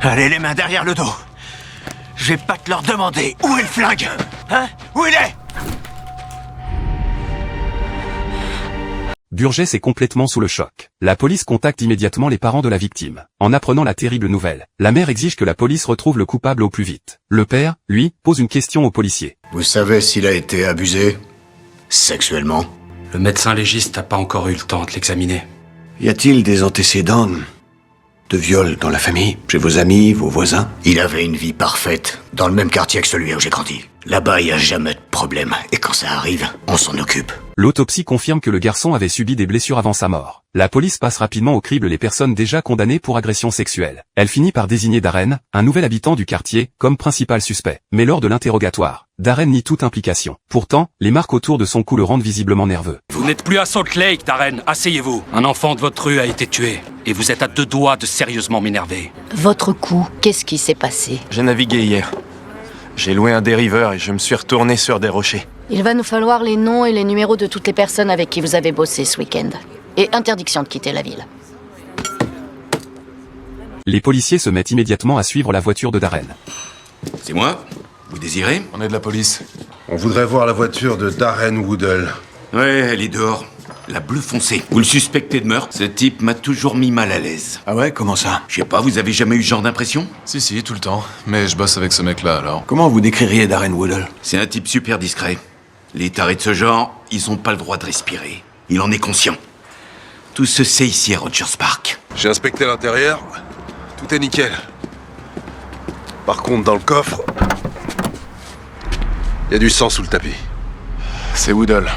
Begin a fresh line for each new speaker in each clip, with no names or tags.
Allez, les mains derrière le dos. Je vais pas te leur demander où est le flingue. Hein? Où il est?
Burgess est complètement sous le choc. La police contacte immédiatement les parents de la victime. En apprenant la terrible nouvelle, la mère exige que la police retrouve le coupable au plus vite. Le père, lui, pose une question au policier.
Vous savez s'il a été abusé? Sexuellement?
Le médecin légiste n'a pas encore eu le temps de l'examiner.
Y a-t-il des antécédents de viol dans la famille? Chez vos amis, vos voisins? Il avait une vie parfaite, dans le même quartier que celui où j'ai grandi. Là-bas, il n'y a jamais de problème. Et quand ça arrive, on s'en occupe.
L'autopsie confirme que le garçon avait subi des blessures avant sa mort. La police passe rapidement au crible les personnes déjà condamnées pour agression sexuelle. Elle finit par désigner Darren, un nouvel habitant du quartier, comme principal suspect. Mais lors de l'interrogatoire, Darren nie toute implication. Pourtant, les marques autour de son cou le rendent visiblement nerveux.
Vous n'êtes plus à Salt Lake, Darren. Asseyez-vous. Un enfant de votre rue a été tué. Et vous êtes à 2 doigts de sérieusement m'énerver.
Votre coup, qu'est-ce qui s'est passé?
J'ai navigué hier. J'ai loué un dériveur et je me suis retourné sur des rochers.
Il va nous falloir les noms et les numéros de toutes les personnes avec qui vous avez bossé ce week-end. Et interdiction de quitter la ville.
Les policiers se mettent immédiatement à suivre la voiture de Darren.
C'est moi? Vous désirez?
On est de la police. On voudrait voir la voiture de Darren Woodall.
Ouais, elle est dehors. La bleue foncée. Vous le suspectez de meurtre? Ce type m'a toujours mis mal à l'aise.
Ah ouais, comment ça?
Je sais pas, vous avez jamais eu ce genre d'impression?
Si, tout le temps. Mais je bosse avec ce mec-là, alors.
Comment vous décririez Darren Woodall?
C'est un type super discret. Les tarés de ce genre, ils ont pas le droit de respirer. Il en est conscient. Tout se sait ici à Rogers Park.
J'ai inspecté l'intérieur. Tout est nickel. Par contre, dans le coffre, il y a du sang sous le tapis. C'est Woodall.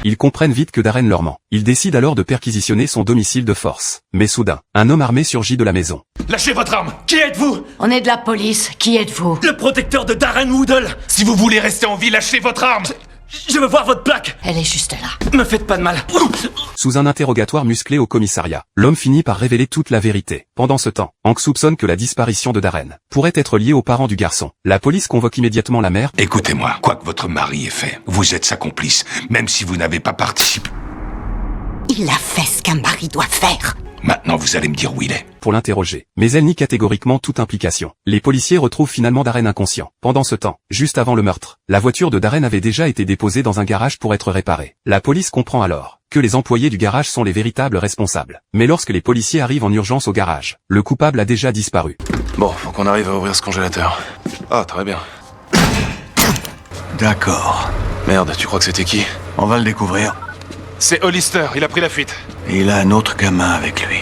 Ils comprennent vite que Darren leur ment. Ils décident alors de perquisitionner son domicile de force. Mais soudain, un homme armé surgit de la maison.
Lâchez votre arme! Qui êtes-vous?
On est de la police, qui êtes-vous?
Le protecteur de Darren Woodall! Si vous voulez rester en vie, lâchez votre arme! Je veux voir votre plaque!
Elle est juste là.
Me faites pas de mal!
Sous un interrogatoire musclé au commissariat, l'homme finit par révéler toute la vérité. Pendant ce temps, Hank soupçonne que la disparition de Darren pourrait être liée aux parents du garçon. La police convoque immédiatement la mère.
Écoutez-moi, quoi que votre mari ait fait, vous êtes sa complice, même si vous n'avez pas participé.
Il a fait ce qu'un mari doit faire.
Maintenant, vous allez me dire où il est.
Pour l'interroger. Mais elle nie catégoriquement toute implication. Les policiers retrouvent finalement Darren inconscient. Pendant ce temps, juste avant le meurtre, la voiture de Darren avait déjà été déposée dans un garage pour être réparée. La police comprend alors que les employés du garage sont les véritables responsables. Mais lorsque les policiers arrivent en urgence au garage, le coupable a déjà disparu.
Bon, faut qu'on arrive à ouvrir ce congélateur. Ah, très bien.
D'accord.
Merde, tu crois que c'était qui?
On va le découvrir.
C'est Hollister, il a pris la fuite.
Et il a un autre gamin avec lui.